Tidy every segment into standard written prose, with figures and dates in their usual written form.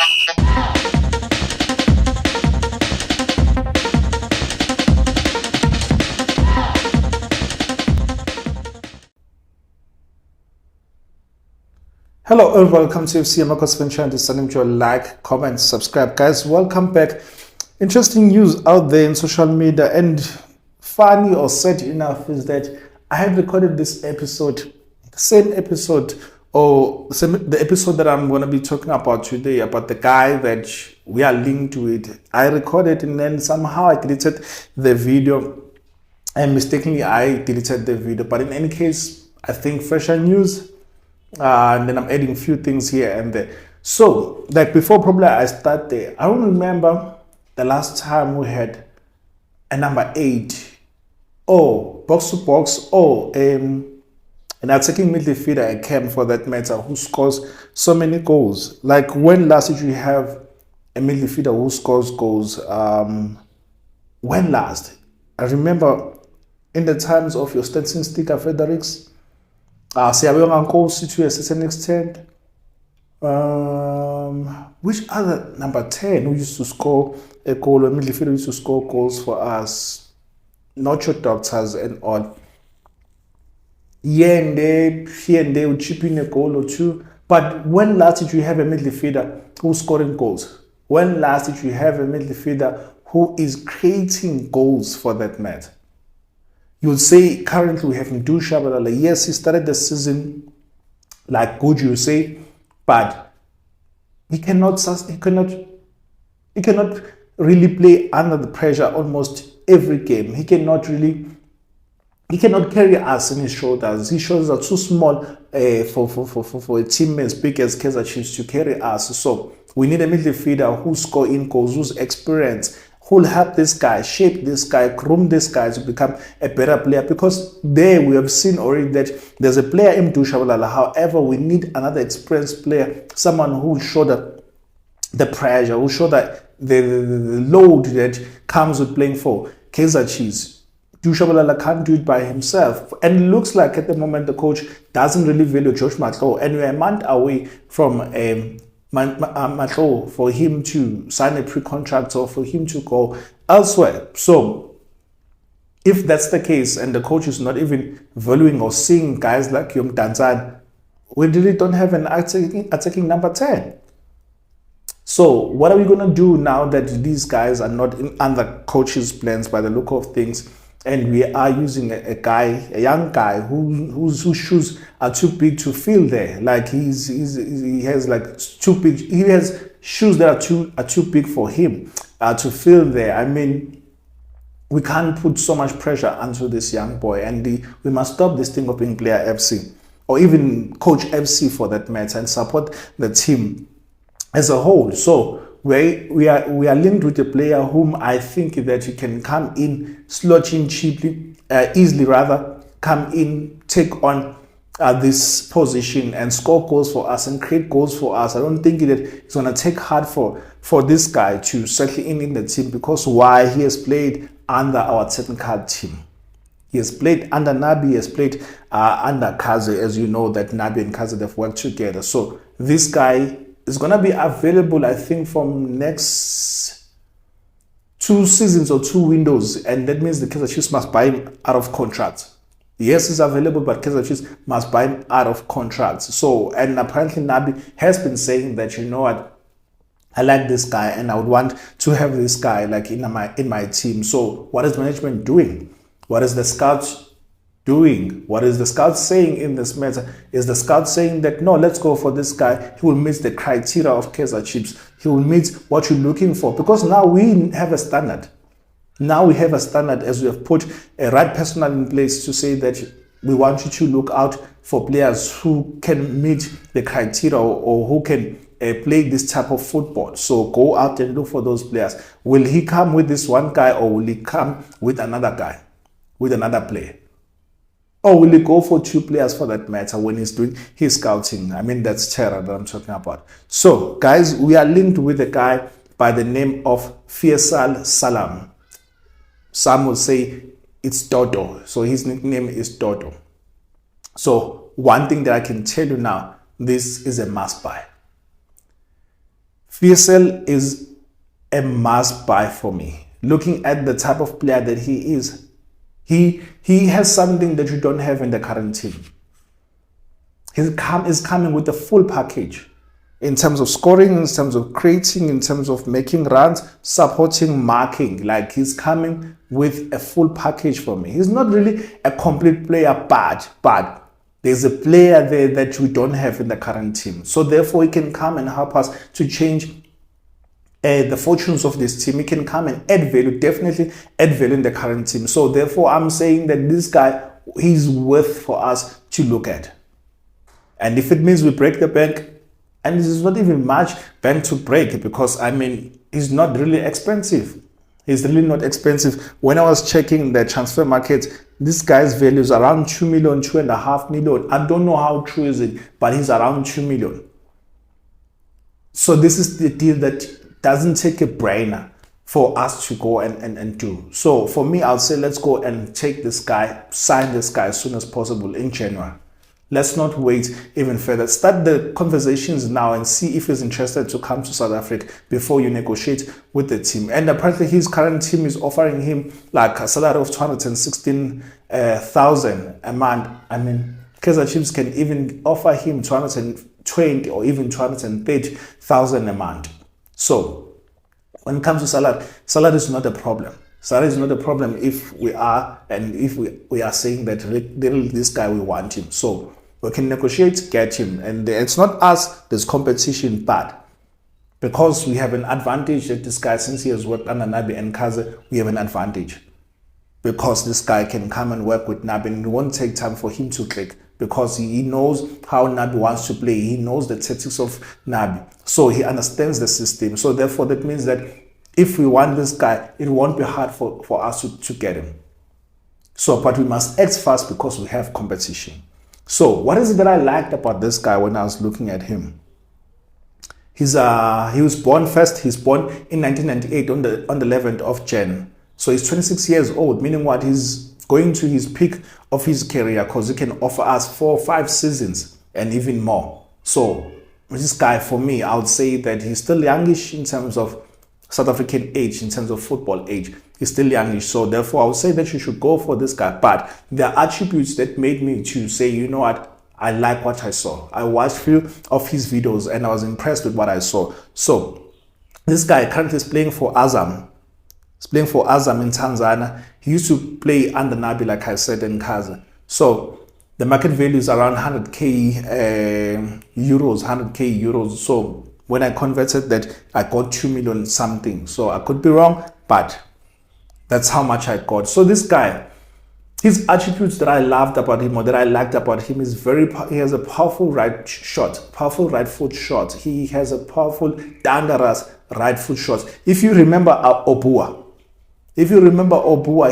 Hello and welcome to FC Marcos Venture. Understanding your like, comment, subscribe. Guys, welcome back. Interesting news out there in social media, and funny or sad enough is that I had recorded this episode, the same episode, or the episode that I'm going to be talking about today, about the guy that we are linked with. I recorded and then somehow I deleted the video, and mistakenly I deleted the video. But in any case, I think fresher news. And then I'm adding a few things here and there. So, like before probably I start there, I don't remember the last time we had a number 8 or box to box or an attacking midfielder, a cam for that matter, who scores so many goals. Like when last did you have a midfielder who scores goals? When last? I remember in the times of your Stenson Sticker Fredericks. Siyabonga Nkosi to a certain extent. Which other number 10 who used to score a goal, or midfielder used to score goals for us? Not your doctors and all. Here and there would chip in a goal or two. But when last did you have a midfielder who's scoring goals? When last did you have a midfielder who is creating goals for that matter? You would say currently we have Ndu Shabalala. Yes, he started the season like good, you say, but he cannot really play under the pressure almost every game. He cannot carry us in his shoulders. His shoulders are too small for a team as big as Kaizer Chiefs to carry us. So we need a midfielder who score in goals, who's experienced, who will help this guy, shape this guy, groom this guy to become a better player. Because there we have seen already that there's a player in Shabalala. However, we need another experienced player, someone who will show the pressure, who will show that the load that comes with playing for Kaizer Chiefs. Shabalala can't do it by himself. And it looks like at the moment the coach doesn't really value George Matlo. And we're a month away from Matlo for him to sign a pre-contract or for him to go elsewhere. So if that's the case and the coach is not even valuing or seeing guys like Yom Danzan, we really don't have an attacking number 10. So what are we going to do now that these guys are not under coach's plans by the look of things, and we are using a young guy whose shoes are too big to fill there? Like he has like too big. He has shoes that are too big for him to fill there. I mean, we can't put so much pressure onto this young boy, and we must stop this thing of being player FC or even coach FC for that matter, and support the team as a whole. So we are linked with a player whom I think that he can come in, slot in easily rather, come in, take on this position and score goals for us and create goals for us. I don't think that it's going to take hard for this guy to settle in the team, because why? He has played under our technical team. He has played under Nabi, he has played under Kaizer, as you know that Nabi and Kaizer, they've worked together. So this guy is going to be available, I think, from next 2 seasons or 2 windows. And that means the Kaizer Chiefs must buy him out of contract. Yes, he's available, but Kaizer Chiefs must buy him out of contract. So, and apparently Nabi has been saying that, you know what, I like this guy and I would want to have this guy like in my team. So what is management doing? What is the scouts doing? What is the scout saying in this matter? Is the scout saying that no, let's go for this guy, he will meet the criteria of Kaizer Chiefs, he will meet what you're looking for? Because now we have a standard. Now we have a standard, as we have put a right personnel in place to say that we want you to look out for players who can meet the criteria or who can play this type of football. So go out and look for those players. Will he come with this one guy, or will he come with another guy, with another player? Or will he go for 2 players for that matter when he's doing his scouting? I mean, that's terror that I'm talking about. So, guys, we are linked with a guy by the name of Faisal Salam. Some will say it's Dodo. So his nickname is Dodo. So one thing that I can tell you now, this is a must buy. VSL is a must buy for me. Looking at the type of player that he is, he has something that you don't have in the current team. He's coming with the full package in terms of scoring, in terms of creating, in terms of making runs, supporting, marking. Like, he's coming with a full package for me. He's not really a complete player, but there's a player there that we don't have in the current team. So therefore, he can come and help us to change the fortunes of this team. He can come and add value, definitely add value in the current team. So therefore, I'm saying that this guy, he's worth for us to look at. And if it means we break the bank, and this is not even much bank to break, because I mean, he's not really expensive. He's really not expensive. When I was checking the transfer market, this guy's value is around 2 million, 2.5 million. I don't know how true is it, but he's around 2 million. So this is the deal that doesn't take a brainer for us to go and do. So for me, I'll say let's go and take this guy, sign this guy as soon as possible in January. Let's not wait even further. Start the conversations now and see if he's interested to come to South Africa before you negotiate with the team. And apparently his current team is offering him like a salary of 216,000 a month. I mean, Kaizer Chiefs can even offer him 220 or even 230,000 a month. So when it comes to salary is not a problem. Salary is not a problem if we are saying that this guy, we want him. So we can negotiate, get him. And it's not us, there's competition, but because we have an advantage that this guy, since he has worked under Nabi and Kaizer, we have an advantage. Because this guy can come and work with Nabi, and it won't take time for him to click, because he knows how Nabi wants to play. He knows the tactics of Nabi. So he understands the system. So therefore, that means that if we want this guy, it won't be hard for us to get him. So, but we must act fast because we have competition. So, what is it that I liked about this guy when I was looking at him? He was born first. He's born in 1998 on the 11th of Jan. So he's 26 years old, meaning what? He's going to his peak of his career, because he can offer us 4 or 5 seasons and even more. So this guy, for me, I would say that he's still youngish in terms of South African age, in terms of football age. He's still youngish. So therefore, I would say that you should go for this guy. But there are attributes that made me to say, you know what? I like what I saw. I watched a few of his videos and I was impressed with what I saw. So this guy currently is playing for Azam. He's playing for Azam in Tanzania. He used to play under Nabi, like I said, in Kaizer. So the market value is around 100k euros. So when I converted that, I got 2 million something. So I could be wrong, but that's how much I got. So this guy, his attributes that I loved about him, or that I liked about him, is he has a powerful right foot shot. He has a powerful, dangerous right foot shot. If you remember Obua,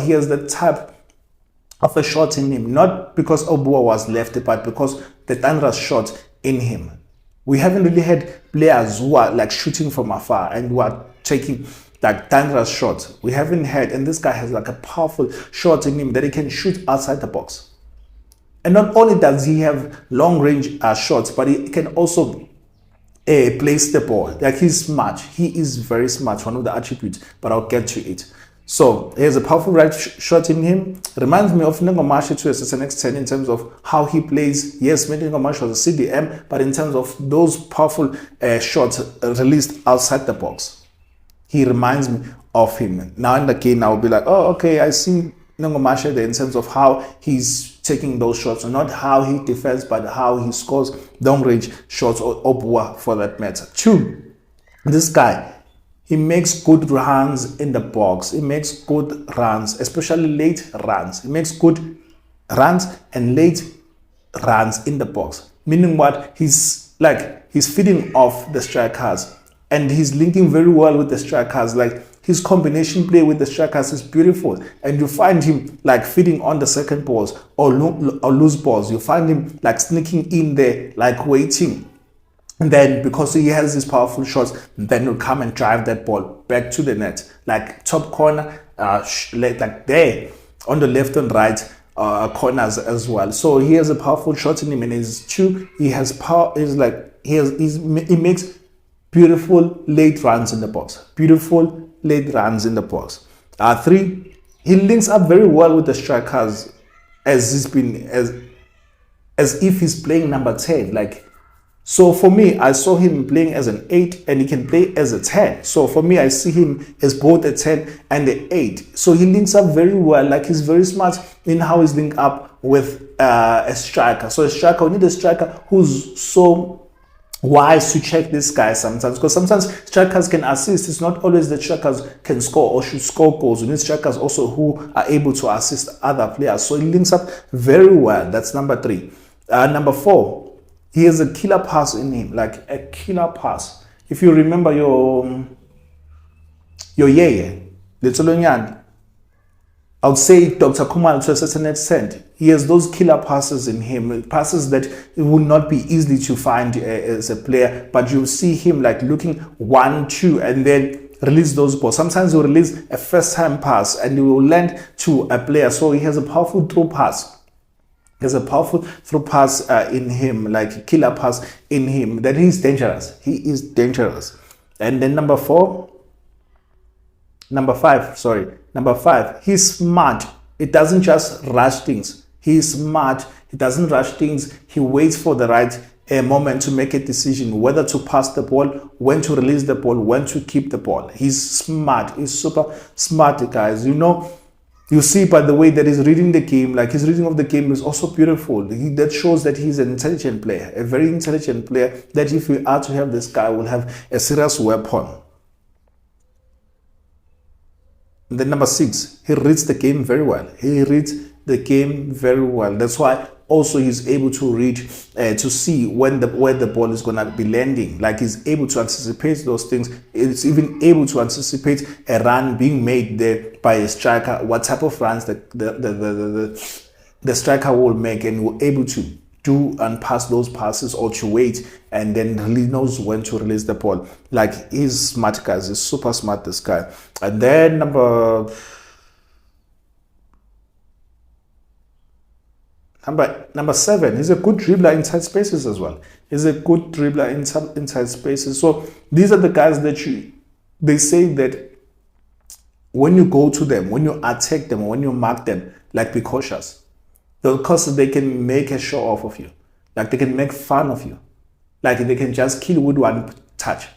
he has the type of a shot in him, not because Obua was lefty, but because the dangerous shot in him. We haven't really had players who are like shooting from afar and who are taking like dangerous shots. We haven't had, and this guy has like a powerful shot in him that he can shoot outside the box. And not only does he have long range shots, but he can also place the ball. Like, he's smart. He is very smart, one of the attributes, but I'll get to it. So he has a powerful right shot in him. Reminds me of Nengomashe to a certain extent in terms of how he plays. Yes, Nengomashe was a CDM, but in terms of those powerful shots released outside the box, he reminds me of him. Now and again, I'll be like, oh, okay, I see Nengomashe there in terms of how he's taking those shots, not how he defends, but how he scores long range shots, or Obua for that matter. 2, this guy, he makes good runs in the box. He makes good runs, especially late runs. He makes good runs and late runs in the box. Meaning what? He's feeding off the strikers, and he's linking very well with the strikers. Like, his combination play with the strikers is beautiful, and you find him like feeding on the second balls or loose balls. You find him like sneaking in there, like waiting. And then, because he has these powerful shots, then he'll come and drive that ball back to the net, like top corner, like there on the left and right corners as well. So he has a powerful shot in him, and his 2, he has power. He makes Beautiful late runs in the box. Beautiful late runs in the box. 3, he links up very well with the strikers as if he's playing number 10. Like, so for me, I saw him playing as an 8 and he can play as a 10. So for me, I see him as both a 10 and a 8. So he links up very well. Like, he's very smart in how he's linked up with a striker. So a striker, we need a striker who's so wise to check this guy sometimes, because sometimes strikers can assist. It's not always that strikers can score or should score goals. We need strikers also who are able to assist other players. So he links up very well. That's number 3. Number 4, he has a killer pass in him, like a killer pass. If you remember your Yeye, Letolonyan, I would say Dr. Kumal to a certain extent. He has those killer passes in him, passes that it would not be easy to find as a player, but you'll see him like looking 1, 2, and then release those balls. Sometimes he'll release a first-time pass and he will land to a player. So he has a powerful through pass. There's a powerful through pass in him, like a killer pass in him, that he's dangerous. He is dangerous. And then number 5, he's smart. It doesn't just rush things. He's smart. He doesn't rush things. He waits for the right moment to make a decision, whether to pass the ball, when to release the ball, when to keep the ball. He's smart. He's super smart, guys. You know, you see by the way that he's reading the game, like his reading of the game is also beautiful. That shows that he's an intelligent player, a very intelligent player, that if we are to have this guy, will have a serious weapon. And then number 6, he reads the game very well. He reads the game very well. That's why also he's able to read, to see where the ball is going to be landing. Like, he's able to anticipate those things. It's even able to anticipate a run being made there by a striker, what type of runs the striker will make, and will able to do and pass those passes, or to wait, and then he knows when to release the ball. Like, he's smart, guys. He's super smart, this guy. And then number 7, he's a good dribbler inside spaces as well. He's a good dribbler inside spaces. So these are the guys that they say that when you go to them, when you attack them, when you mark them, like, be cautious. Because they can make a show off of you. Like, they can make fun of you. Like, they can just kill with one touch.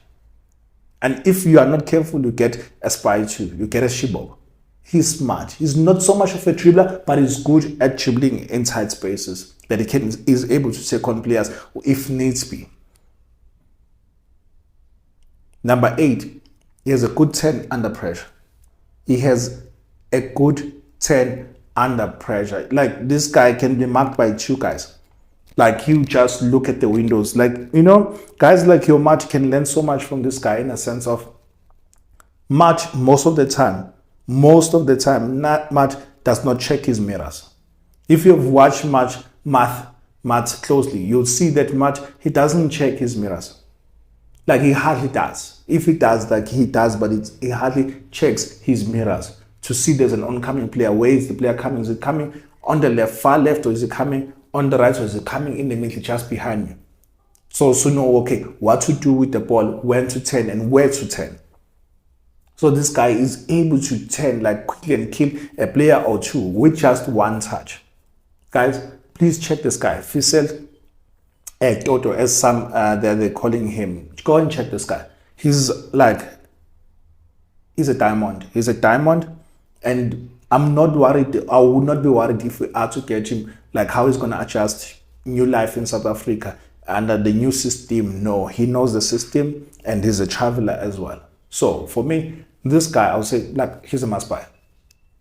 And if you are not careful, you get a spy too. You get a shibok. He's smart. He's not so much of a dribbler, but he's good at dribbling inside spaces, that is able to take on players if needs be. Number 8, he has a good 10 under pressure. He has a good 10 under pressure. Like, this guy can be marked by 2 guys. Like, you just look at the windows. Like, you know, guys like your Match can learn so much from this guy, in a sense of Match, most of the time, Match does not check his mirrors. If you've watched Match closely, you'll see that Match, he doesn't check his mirrors. Like, he hardly does. If he does, like, he does, but he hardly checks his mirrors to see there's an oncoming player. Where is the player coming? Is it coming on the left, far left, or is it coming on the right, or is it coming in the middle, just behind you? So know, okay, what to do with the ball, when to turn, and where to turn. So this guy is able to turn, like, quickly and kill a player or 2 with just 1 touch. Guys, please check this guy. Fisel Toto, as some they're calling him. Go and check this guy. He's a diamond. He's a diamond. And I'm not worried. I would not be worried if we are to get him, like, how he's going to adjust new life in South Africa under the new system. No, he knows the system, and he's a traveler as well. So for me, this guy, I would say, like, he's a must buy.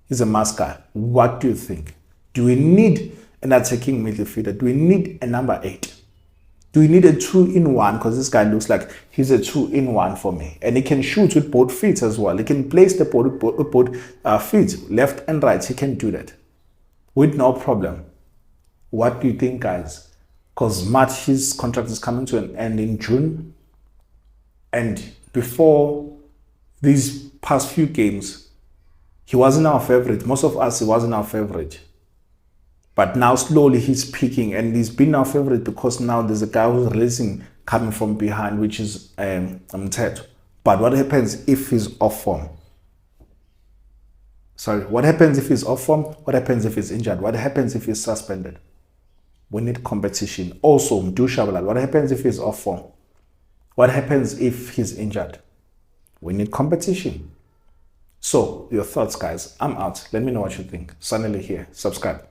He's a must guy. What do you think? Do we need an attacking midfielder? Do we need a number 8? Do we need a 2-in-1? Because this guy looks like he's a 2-in-1 for me. And he can shoot with both feet as well. He can place the ball with both feet, left and right. He can do that with no problem. What do you think, guys? Because Matt, his contract is coming to an end in June. And before these past few games, he wasn't our favorite. Most of us, he wasn't our favorite. But now slowly he's peaking, and he's been our favorite because now there's a guy who's releasing coming from behind, which is Mteto. But what happens if he's off form? Sorry, what happens if he's off form? What happens if he's injured? What happens if he's suspended? We need competition. Also, Mdu Shabalala, what happens if he's off form? What happens if he's injured? We need competition. So, your thoughts, guys. I'm out. Let me know what you think. Suddenly here. Subscribe.